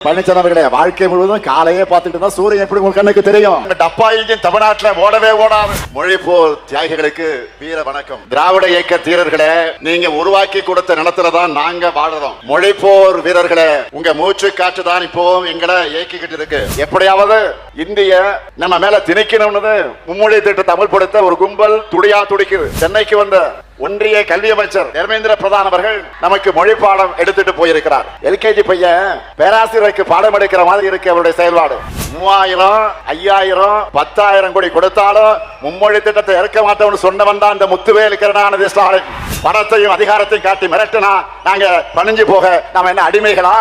பழனிசாமி அவர்களே, வாழ்க்கை முழுவதும் காலையே பார்த்துட்டு தான் சூரியன் எப்படி உங்க கண்ணுக்கு தெரியும். டப்பா இன்ஜின் தமிழ்நாட்டில் ஓடவே ஓடாது. மொழி போல் தியாகிகளுக்கு வீர வணக்கம். திராவிட இயக்க தீரர்களே, நீங்க உருவாக்கி கொடுத்த நிலத்துல தான் நாங்க வாழறோம். மொழி போர் வீரர்களே, உங்க மூச்சு காற்று தான் இப்போ எங்களை இயக்கிக்கிட்டு இருக்கு. எப்படியாவது இந்திய நம்ம மேல திணிக்கணும்னு மும்மொழி திட்டத்தை அமல்படுத்த ஒரு கும்பல் துடியா துடிக்குது. சென்னைக்கு வந்த ஒன்றிய கல்வி அமைச்சர் தர்மேந்திர பிரதான் அவர்கள் நமக்கு மொழி பாடம் எடுத்துட்டு போயிருக்கிறார். எல்கேஜி பையன் பேராசிரியருக்கு பாடம் எடுக்கிற மாதிரி இருக்கு அவருடைய செயல்பாடு. 3000, 5000, 10,000 கோடி கொடுத்தாலும் மும்மொழி திட்டத்தை இறக்க மாட்டோம்னு சொன்னவன் தான் இந்த முத்துவேல் கருணாநிதி ஸ்டாலின். பணத்தையும் அதிகாரத்தையும் காட்டி மிரட்டினா நாங்க பணிஞ்சு போக நாம என்ன அடிமைகளா?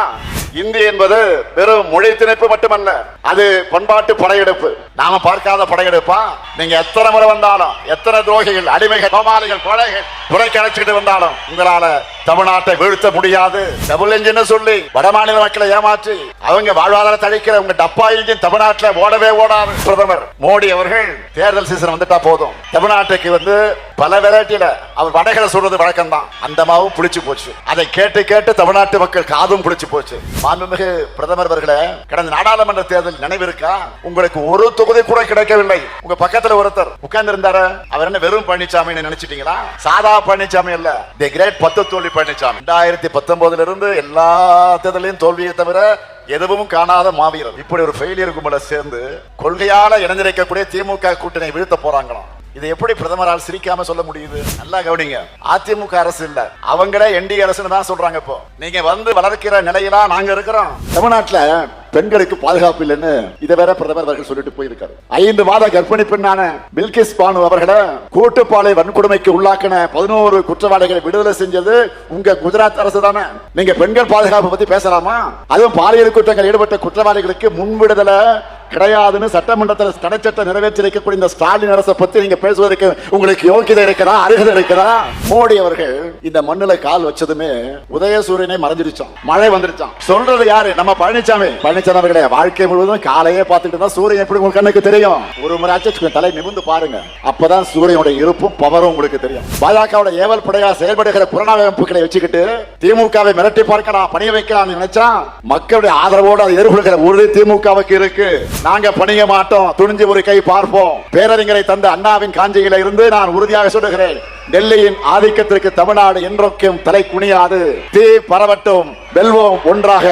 இந்தி என்பது வெறும் மொழி திணிப்பு மட்டுமல்ல, அது பண்பாட்டு படையெடுப்பு. நாம பார்க்காத படையெடுப்பா? நீங்க எத்தனை முறை வந்தாலும், எத்தனை துரோகிகள், அடிமைகள், கோமாளிகள், கொலைகள் துறைக்கு அழைச்சிட்டு வந்தாலும் உங்களால தமிழ்நாட்டை வீழ்த்த முடியாது. டபுள் இன்ஜின் சொல்லி வடமாநில மக்களை ஏமாற்றி அவங்க வாழ்வாதாரத்தை அளிக்கிற உங்க டப்பா இன்ஜின் தமிழ்நாட்டில் ஓடவே ஓடாது. பிரதமர் மோடி அவர்கள் தேர்தல் சீசன் வந்துட்டா போதும், தமிழ்நாட்டுக்கு வந்து பல வெரைட்டியில அவர் வடைகளை சொல்றது வழக்கம் தான். அந்த மாவும் புளிச்சு போச்சு. அதை கேட்டு கேட்டு தமிழ்நாட்டு மக்கள் காதும் புளிச்சு போச்சு. மாண்புமிகு பிரதமர் அவர்களே, கடந்த நாடாளுமன்ற தேர்தல் நினைவு இருக்கா? உங்களுக்கு ஒரு தொகுதி கூட கிடைக்கவில்லை. உங்க பக்கத்துல ஒருத்தர் உட்கார்ந்து இருந்தாரு, அவர் என்ன வெறும் பழனிசாமி நினைச்சிட்டீங்களா? சாதா பழனிசாமி அல்ல, தி கிரேட் 10 தோல்வி பழனிசாமி. 2019 இருந்து எல்லா தேர்தலையும் தோல்வியை தவிர எதுவும் காணாத மாவீரர். இப்படி ஒரு ஃபெயிலியர் கும்பல சேர்ந்து கொள்கையால இணைந்திருக்கக்கூடிய திமுக கூட்டணி வீழ்த்த போறாங்களாம். இதை எப்படி பிரதமரால் சிரிக்காம சொல்ல முடியுது? நல்லா கவனிங்க. அதிமுக அரசு இல்ல, அவங்களே என்டிஏ அரசுன்னு தான் சொல்றாங்க. இப்போ நீங்க வந்து வளர்க்கிற நிலையில நாங்க இருக்கிறோம். தமிழ்நாட்டுல பெண்களுக்கு பாதுகாப்பு இல்லைன்னு இதை வேற பிரதமர் அவர்கள் சொல்லிட்டு போயிருக்காரு. 5 மாத கர்ப்பிணி பெண்ணான பில்கிஸ் பானு அவர்களை கூட்டுப்பாலை வன்கொடுமைக்கு உள்ளாக்கின 11 குற்றவாளிகளை விடுதலை செஞ்சது உங்க குஜராத் அரசு தானே. நீங்க பெண்கள் பாதுகாப்பு பத்தி பேசலாமா? அதுவும் பாலியல் குற்றங்கள் ஈடுபட்ட குற்றவாளிகளுக்கு முன் விடுதலை கிடையாதுன்னு சட்டமன்றத்தில் தடை சட்டம் நிறைவேற்றி இருக்கக்கூடிய இந்த ஸ்டாலின் அரசை பத்தி நீங்க பேசுவதற்கு உங்களுக்கு யோகியதை இருக்கிறா, அருகதை இருக்கிறா? மோடி அவர்கள் இந்த மண்ணுல கால் வச்சதுமே உதயசூரியனை மறைஞ்சிருச்சான், மழை வந்துருச்சான். சொல்றது யாரு? நம்ம பழனிசாமி. பழனிசாமி அவர்களே, வாழ்க்கை முழுவதும் காலையே பார்த்துட்டு தான் சூரியன் எப்படி உங்க கண்ணுக்கு தெரியும். ஒரு முறை தலை நிமிர்ந்து பாருங்க, அப்பதான் சூரியனோட இருப்பும் பவரும் உங்களுக்கு தெரியும். பாஜகவோட ஏவல் படையா செயல்படுகிற புறநானூறு அமைப்புகளை வச்சுக்கிட்டு திமுகவை மிரட்டி பார்க்கலாம், பணிய வைக்கலாம் நினைச்சா மக்களுடைய ஆதரவோடு அதை எதிர்கொள்கிற உறுதி திமுகவுக்கு இருக்கு. நாங்க பணிய மாட்டோம், துணிஞ்சு ஒரு கை பார்ப்போம். பேரறிஞரை தந்த அண்ணாவின் காஞ்சியில இருந்து நான் உறுதியாக சொல்லுகிறேன், டெல்லியின் ஆதிக்கத்திற்கு தமிழ்நாடு என்றொக்கும் தலை குனியாது. தீ பரவட்டும், வெல்வோம் ஒன்றாக.